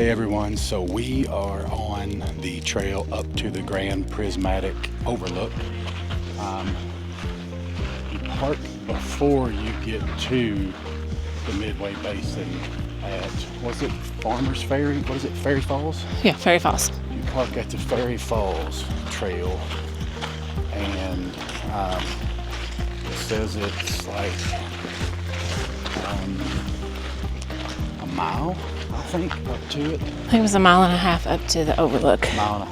Hey everyone, so we are on the trail up to the Grand Prismatic Overlook. You park before you get to the Midway Basin at, was it Farmers Ferry? What is it, Ferry Falls? Yeah, Ferry Falls. You park at the Ferry Falls trail, and it says it's like a mile, I think, up to it. I think it was 1.5 miles up to the overlook. 1.5 miles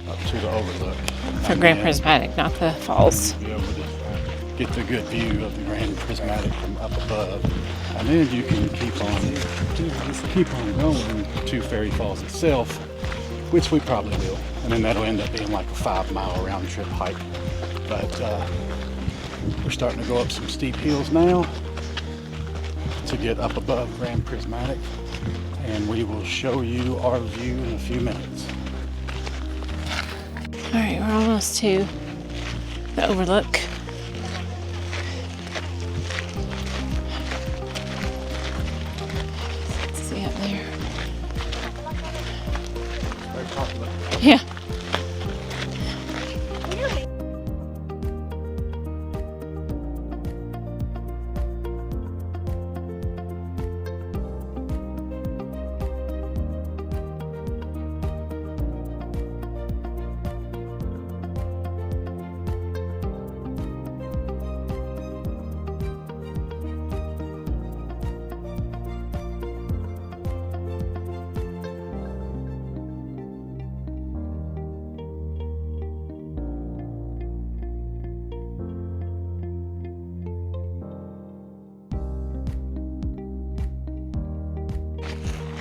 up to the overlook. For Grand Prismatic, not the falls. You'll be able to get the good view of the Grand Prismatic from up above. And then you can keep on going to Ferry Falls itself, which we probably will. And then that'll end up being like a 5-mile round trip hike. But we're starting to go up some steep hills now to get up above Grand Prismatic, and we will show you our view in a few minutes. All right, we're almost to the overlook. Let's see up there. Yeah.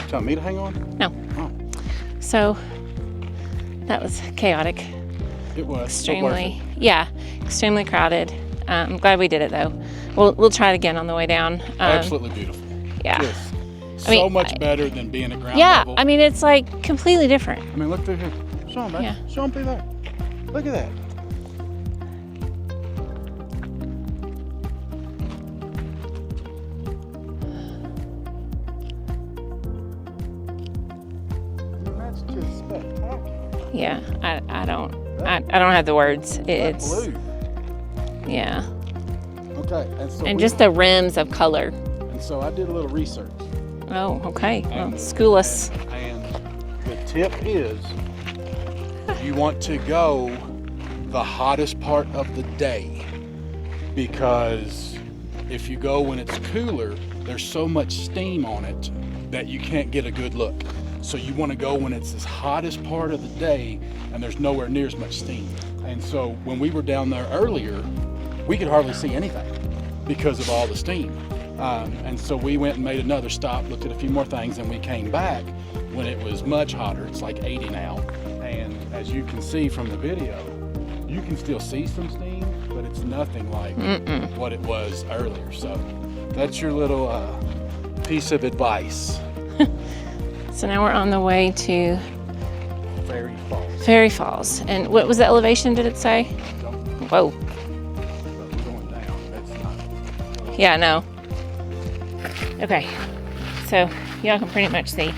Tell me to hang on? No. Oh. So that was chaotic. It was Extremely, yeah, extremely crowded. I'm glad we did it though. We'll try it again on the way down. Absolutely beautiful. Yeah. Just so much better than being at ground yeah, level. I mean, it's like completely different. I mean, look through here. Show them, man. Yeah. Show them through there. Look at that. That's just spectacular. Yeah, I don't have the words. It's blue. Yeah. Okay, And just the rims of color. And so I did a little research. Oh, okay. Well, school us. And the tip is, you want to go the hottest part of the day, because if you go when it's cooler, there's so much steam on it that you can't get a good look. So you want to go when it's the hottest part of the day and there's nowhere near as much steam. And so when we were down there earlier, we could hardly see anything because of all the steam. And so we went and made another stop, looked at a few more things, and we came back when it was much hotter. It's like 80 now. And as you can see from the video, you can still see some steam, but it's nothing like what it was earlier. So that's your little piece of advice. So now we're on the way to Ferry Falls. Ferry Falls. And what was the elevation, did it say? Whoa. But we're going down. That's not. Yeah, no. Okay. So y'all can pretty much see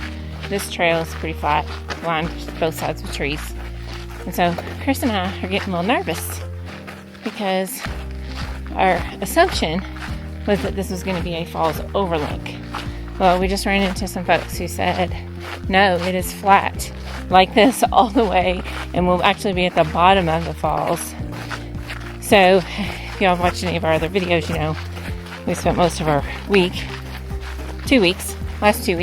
this trail is pretty flat, lined both sides with trees. And so Chris and I are getting a little nervous because our assumption was that this was going to be a falls overlook. Well, we just ran into some folks who said, no, it is flat like this all the way, and we'll actually be at the bottom of the falls. So if y'all watched any of our other videos, you know we spent most of our last 2 weeks. Last 2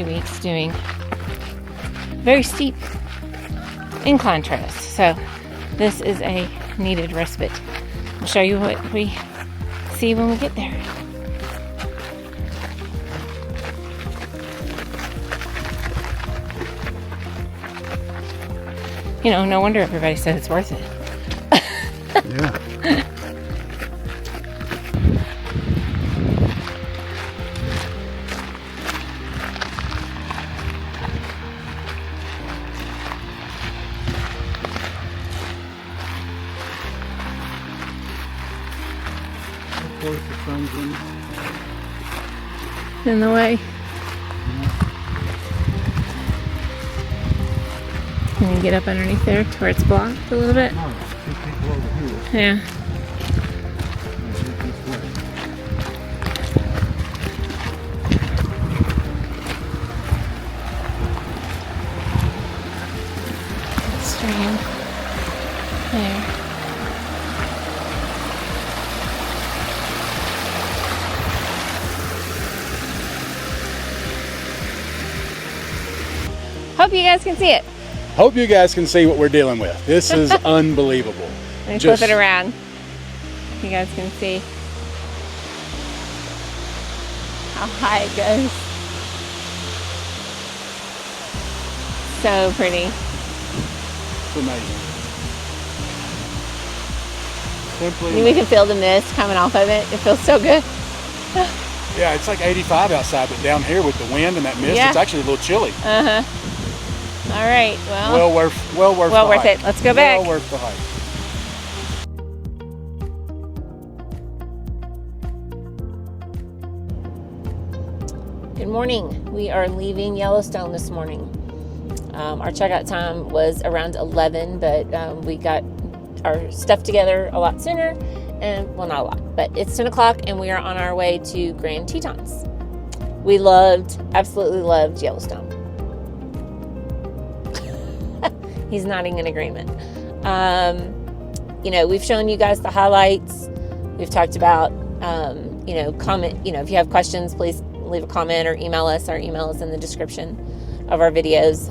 weeks doing very steep incline trails. So this is a needed respite. I'll show you what we see when we get there. You know, no wonder everybody said it's worth it. Yeah. Of course, the sun's in. in the way. Can you get up underneath there to where it's blocked a little bit? No, just people over here. Yeah. Stream. There. Hope you guys can see it. Hope you guys can see what we're dealing with. This is unbelievable. Let me flip it around. You guys can see how high it goes. So pretty. It's amazing. Simply We can feel the mist coming off of it. It feels so good. Yeah, it's like 85 outside, but down here with the wind and that mist, Yeah. it's actually a little chilly. Uh-huh. All right. Well worth the hike. it. Let's go back. Well worth the hike. Good morning. We are leaving Yellowstone this morning. Our checkout time was around 11, but we got our stuff together a lot sooner. And, well, not a lot, but it's 10 o'clock and we are on our way to Grand Tetons. We absolutely loved Yellowstone. He's nodding in agreement. We've shown you guys the highlights. We've talked about, comment, if you have questions, please leave a comment or email us. Our email is in the description of our videos.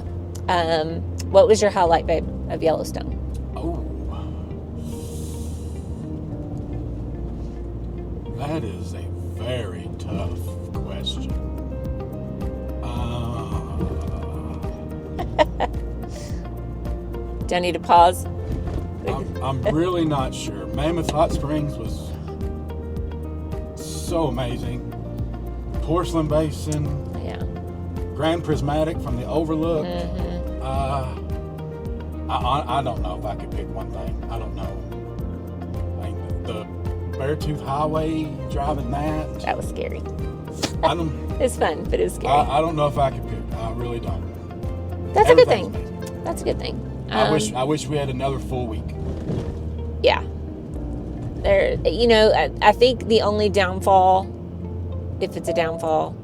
What was your highlight, babe, of Yellowstone? That is a very tough question. Do I need to pause? I'm really not sure. Mammoth Hot Springs was so amazing. Porcelain Basin. Yeah. Grand Prismatic from the Overlook. Mm-hmm. I don't know if I could pick one thing. I don't know. The Beartooth Highway, driving that. That was scary. It was fun, but it was scary. I don't know if I could pick. I really don't. That's a good thing. Amazing. That's a good thing. I wish we had another full week. Yeah. I think the only downfall, if it's a downfall,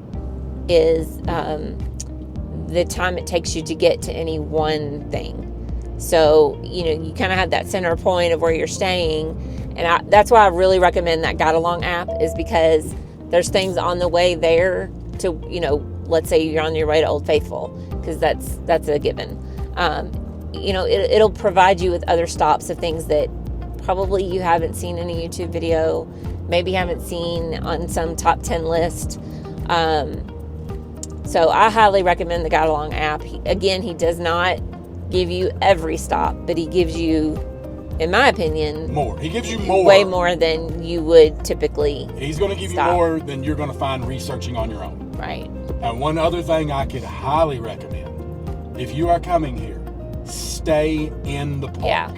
is the time it takes you to get to any one thing. So, you kind of have that center point of where you're staying. And that's why I really recommend that Guide Along app, is because there's things on the way there to, let's say you're on your way to Old Faithful, because that's a given. It'll provide you with other stops of things that probably you haven't seen in a YouTube video, maybe haven't seen on some top 10 list. So I highly recommend the Guide Along app. He does not give you every stop, but he gives you, in my opinion, more. He gives you more. Way more than you would typically. He's going to give you more than you're going to find researching on your own. Right. And one other thing I could highly recommend, if you are coming here, stay in the park.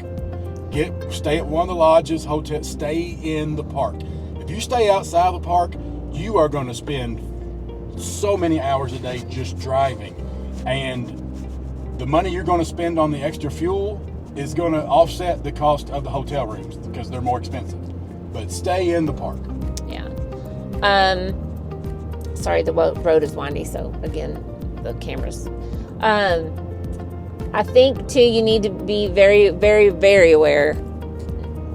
Yeah. Stay at one of the lodges, hotels, stay in the park. If you stay outside of the park, you are going to spend so many hours a day just driving. And the money you're going to spend on the extra fuel is going to offset the cost of the hotel rooms because they're more expensive. But stay in the park. Yeah. Sorry, the road is windy, so again, the cameras. I think too, you need to be very, very, very aware.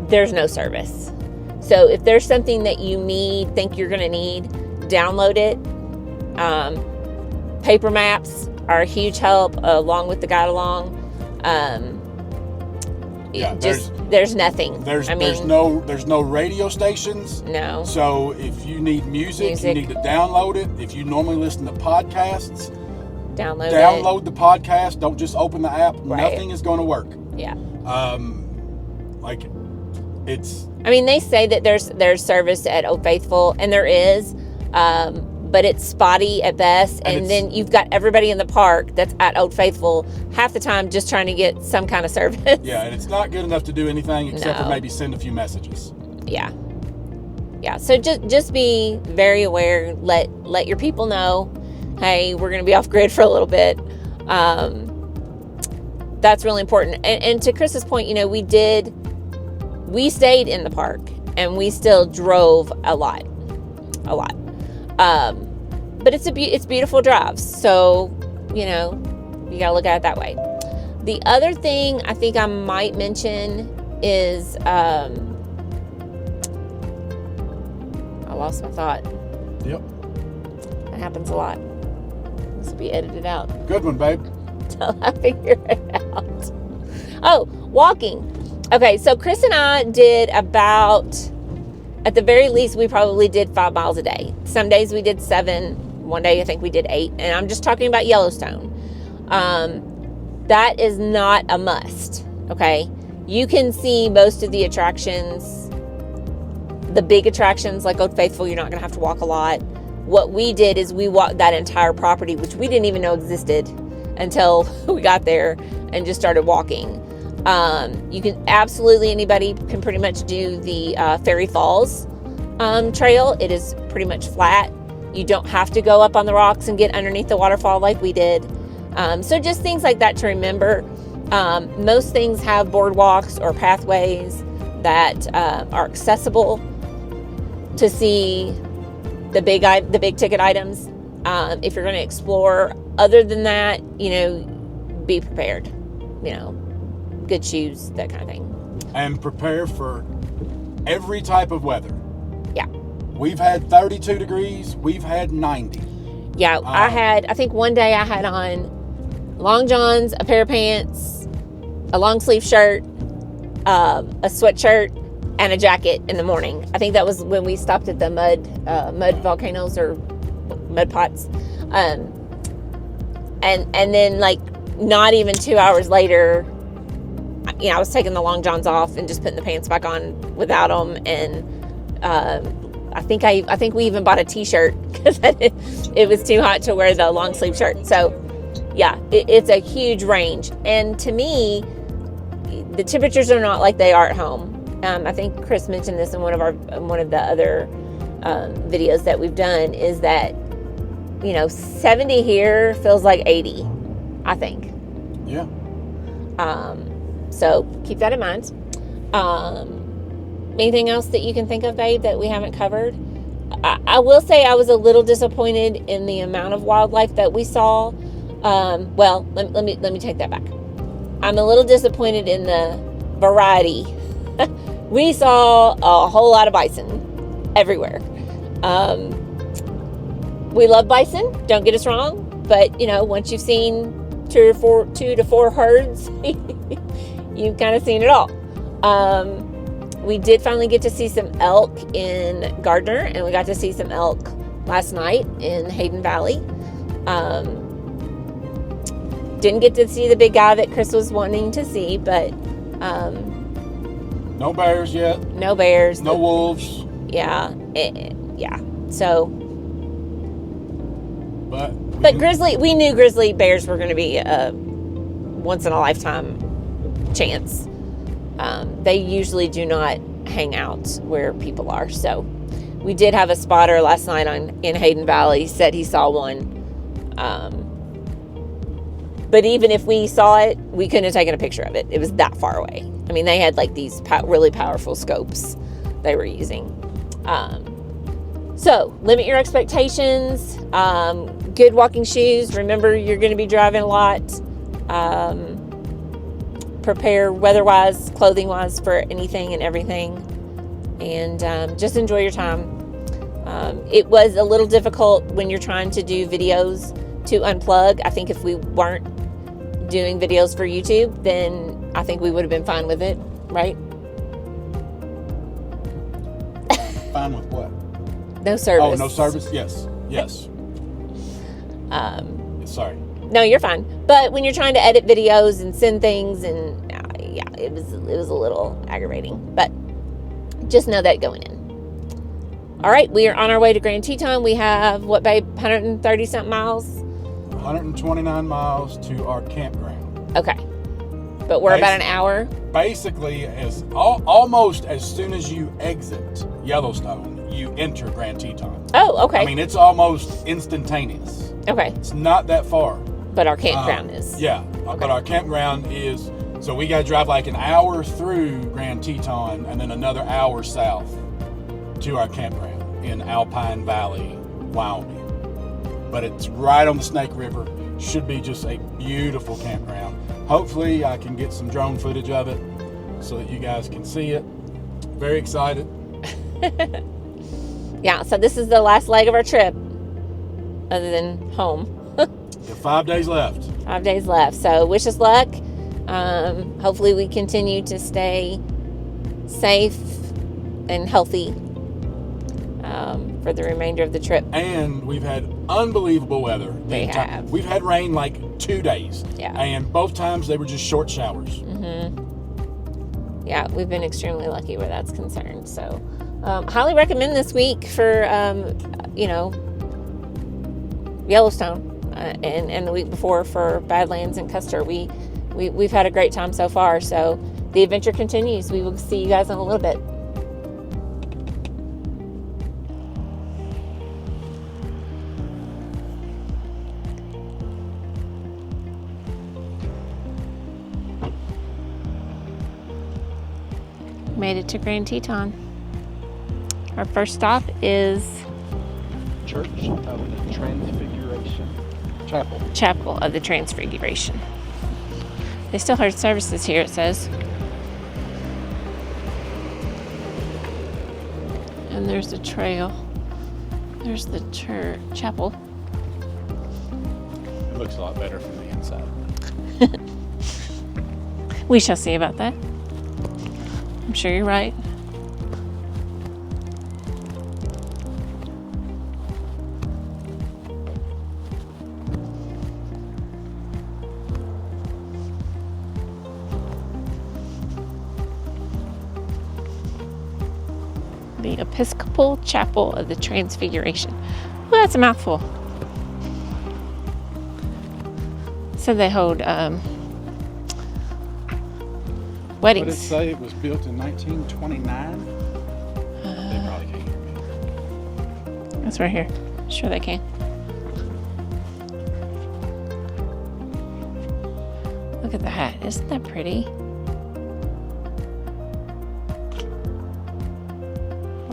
There's no service. So if there's something that you think you're going to need, download it. Paper maps are a huge help, along with the Guide Along. There's nothing. There's no radio stations. No. So if you need music, you need to download it. If you normally listen to podcasts, download the podcast. Don't just open the app. Right. Nothing is going to work. Yeah. They say that there's service at Old Faithful, and there is, but it's spotty at best. And then you've got everybody in the park that's at Old Faithful half the time just trying to get some kind of service. Yeah, and it's not good enough to do anything except for maybe send a few messages. Yeah. Yeah, so just be very aware. Let your people know, hey, we're going to be off grid for a little bit. That's really important. And to Chris's point, we stayed in the park and we still drove a lot. But it's beautiful drives. So, you got to look at it that way. The other thing I think I might mention is, I lost my thought. Yep. That happens a lot. This will be edited out. Good one, babe. Until I figure it out. Oh, walking. Okay, so Chris and I did about, at the very least, we probably did 5 miles a day. Some days we did 7. One day I think we did 8. And I'm just talking about Yellowstone. That is not a must. Okay. You can see most of the attractions, the big attractions like Old Faithful, you're not going to have to walk a lot. What we did is we walked that entire property, which we didn't even know existed until we got there and just started walking. You can anybody can pretty much do the Fairy Falls trail. It is pretty much flat. You don't have to go up on the rocks and get underneath the waterfall like we did. So just things like that to remember. Most things have boardwalks or pathways that are accessible to see the big ticket items. If you're going to explore, other than that, be prepared. Good shoes, that kind of thing. And prepare for every type of weather. Yeah. We've had 32 degrees. We've had 90. Yeah, I think one day I had on long johns, a pair of pants, a long sleeve shirt, a sweatshirt, and a jacket in the morning. I think that was when we stopped at the mud volcanoes or mud pots. And then like not even 2 hours later, I was taking the long johns off and just putting the pants back on without them. And I think we even bought a t-shirt because it was too hot to wear the long sleeve shirt. So yeah, it's a huge range. And to me, the temperatures are not like they are at home. I think Chris mentioned this in one of the other videos that we've done, is that 70 here feels like 80, I think. Yeah. So keep that in mind. Anything else that you can think of, babe, that we haven't covered? I will say I was a little disappointed in the amount of wildlife that we saw. Well, let me take that back. I'm a little disappointed in the variety. We saw a whole lot of bison everywhere. We love bison, don't get us wrong, but once you've seen 2 to 4 herds, you've kind of seen it all. We did finally get to see some elk in Gardner, and we got to see some elk last night in Hayden Valley. Didn't get to see the big guy that Chris was wanting to see, but no bears yet. No bears. No wolves. Yeah. So, but we knew grizzly bears were going to be a once in a lifetime chance. They usually do not hang out where people are. So we did have a spotter last night in Hayden Valley, said he saw one. But even if we saw it, we couldn't have taken a picture of it. It was that far away. I mean, they had like these really powerful scopes they were using. So limit your expectations. Good walking shoes. Remember, you're going to be driving a lot. Prepare weather-wise, clothing-wise for anything and everything. And just enjoy your time. It was a little difficult when you're trying to do videos to unplug. I think if we weren't doing videos for YouTube, then I think we would have been fine with it, right? Fine with what? No service. Oh, no service? Yes. Sorry. No, you're fine. But when you're trying to edit videos and send things, and yeah, it was a little aggravating. But just know that going in. All right, we are on our way to Grand Teton. We have, what, babe, 130 something miles? 129 miles to our campground. Okay. But we're about an hour. Basically, almost as soon as you exit Yellowstone, you enter Grand Teton. Oh, okay. I mean, it's almost instantaneous. Okay. It's not that far. But our campground is. Yeah, okay. But our campground is, so we got to drive like an hour through Grand Teton and then another hour south to our campground in Alpine Valley, Wyoming. But it's right on the Snake River. Should be just a beautiful campground. Hopefully I can get some drone footage of it so that you guys can see it. Very excited. Yeah, so this is the last leg of our trip, other than home. 5 days left. 5 days left. So wish us luck. Hopefully we continue to stay safe and healthy for the remainder of the trip. And we've had unbelievable weather. We've had rain like 2 days. Yeah. And both times they were just short showers. Mm-hmm. Yeah, we've been extremely lucky where that's concerned. So highly recommend this week for, Yellowstone. And the week before for Badlands and Custer. We've had a great time so far. So the adventure continues. We will see you guys in a little bit. Made it to Grand Teton. Our first stop is Church of the Transfiguration. Chapel of the Transfiguration. They still hold services here, it says. And there's the trail. There's the chapel. It looks a lot better from the inside. We shall see about that. I'm sure you're right. The Episcopal Chapel of the Transfiguration. Well, that's a mouthful. So they hold weddings. What did it say? It was built in 1929? They probably can't hear me. That's right here. Sure they can. Look at the hat. Isn't that pretty?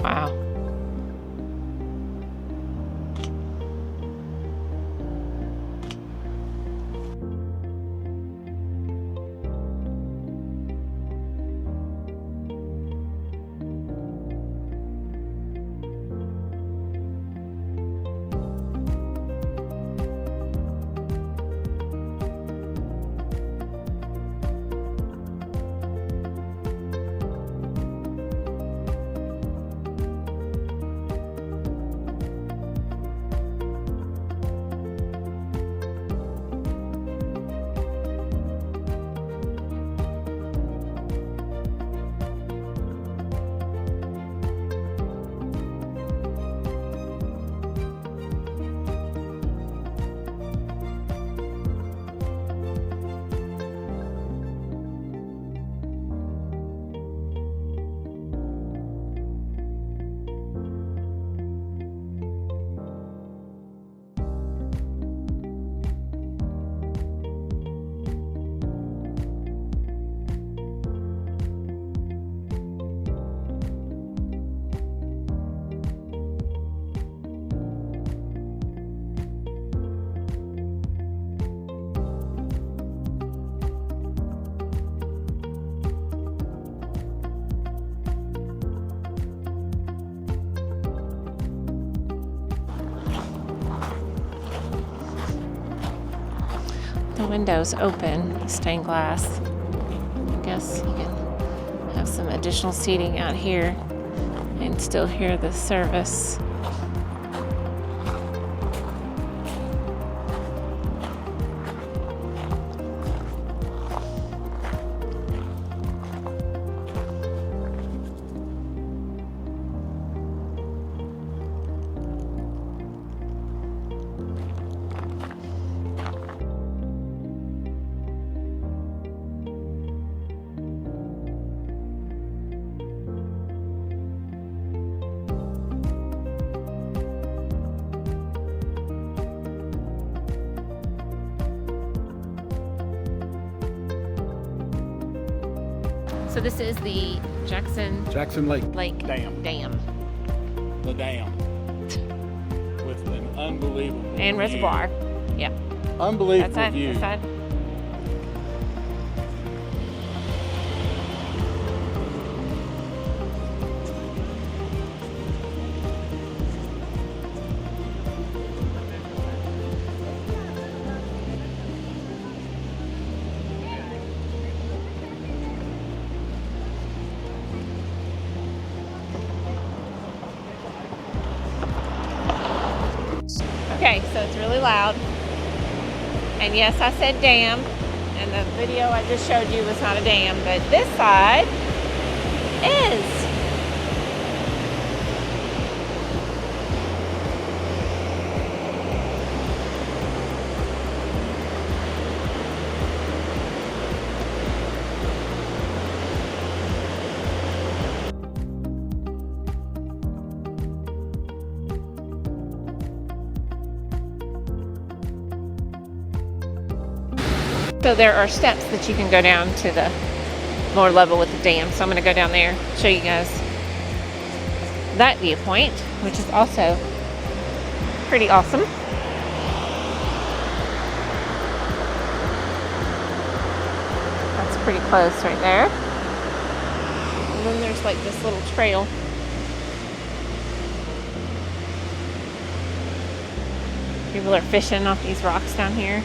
Wow. The window's open, stained glass. I guess you can have some additional seating out here and still hear the service. So this is the Jackson Lake Lake Dam. The dam. With an unbelievable And view. reservoir. Yeah. Unbelievable That's view. it. Okay, so it's really loud. And yes, I said dam. And the video I just showed you was not a dam, but this side is. So there are steps that you can go down to the lower level with the dam. So I'm going to go down there, show you guys that viewpoint, which is also pretty awesome. That's pretty close right there. And then there's like this little trail. People are fishing off these rocks down here.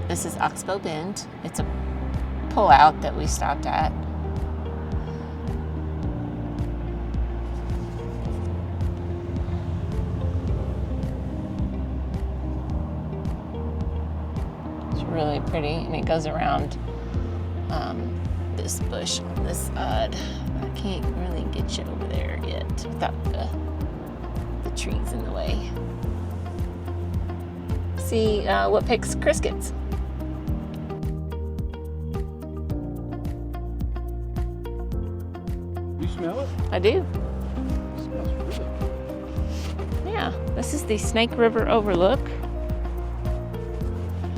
This is Oxbow Bend. It's a pullout that we stopped at. It's really pretty, and it goes around this bush on this side. I can't really get you over there yet without the trees in the way. See what picks Chris gets. You smell it? I do. It smells really good. Yeah, this is the Snake River Overlook.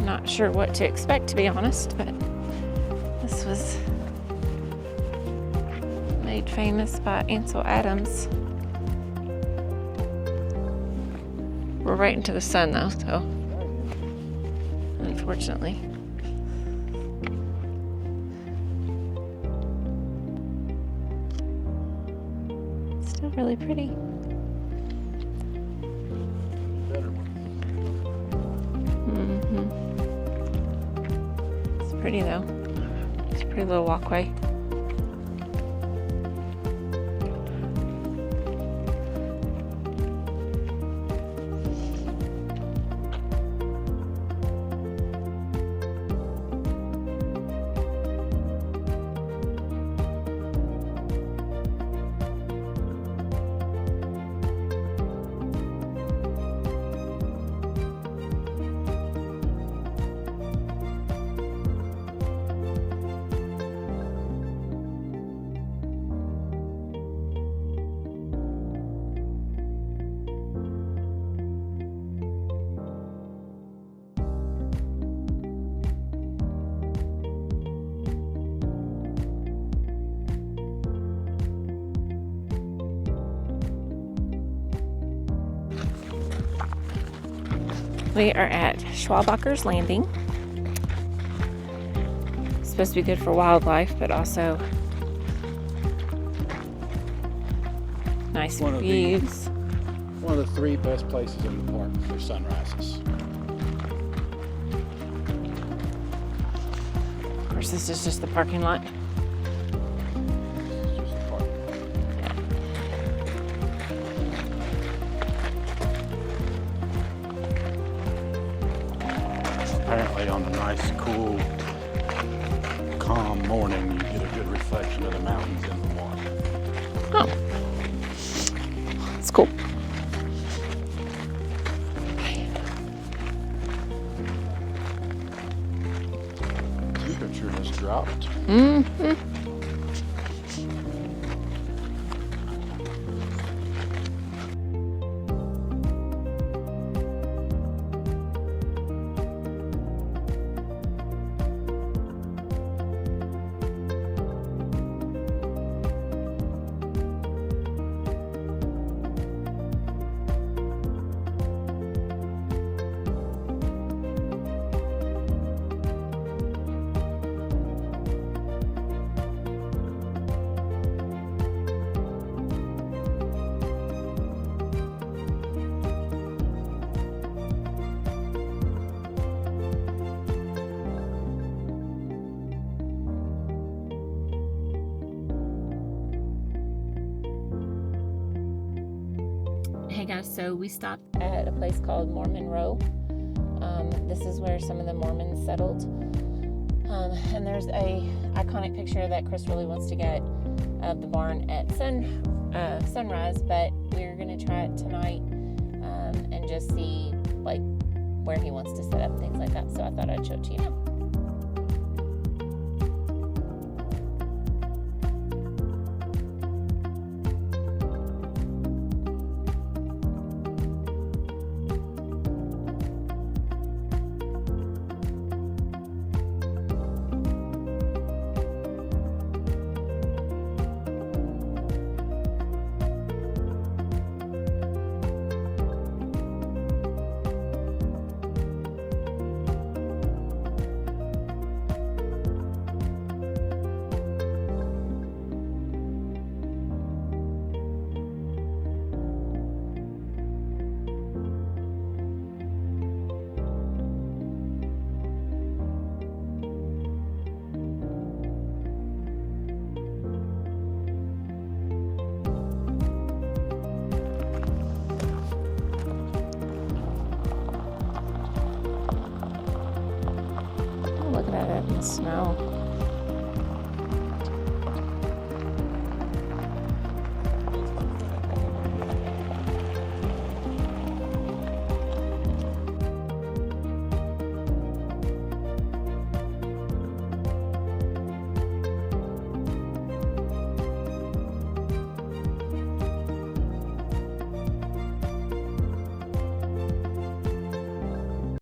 Not sure what to expect, to be honest, but this was made famous by Ansel Adams. We're right into the sun though, so unfortunately. Still really pretty. Better one. It's pretty though. It's a pretty little walkway. We are at Schwabacher's Landing. It's supposed to be good for wildlife, but also nice views. One of the 3 best places in the park for sunrises. course, this is just the parking lot. This is just a park. Apparently on a nice, cool, calm morning, you get a good reflection of the mountains in the water. Oh. It's cool. Temperature has dropped. Mm-hmm. Hey guys, so we stopped at a place called Mormon Row. This is where some of the Mormons settled. And there's a iconic picture that Chris really wants to get of the barn at sunrise, but we're gonna try it tonight and just see like where he wants to set up, things like that. So I thought I'd show it to you now. Look at it in the snow.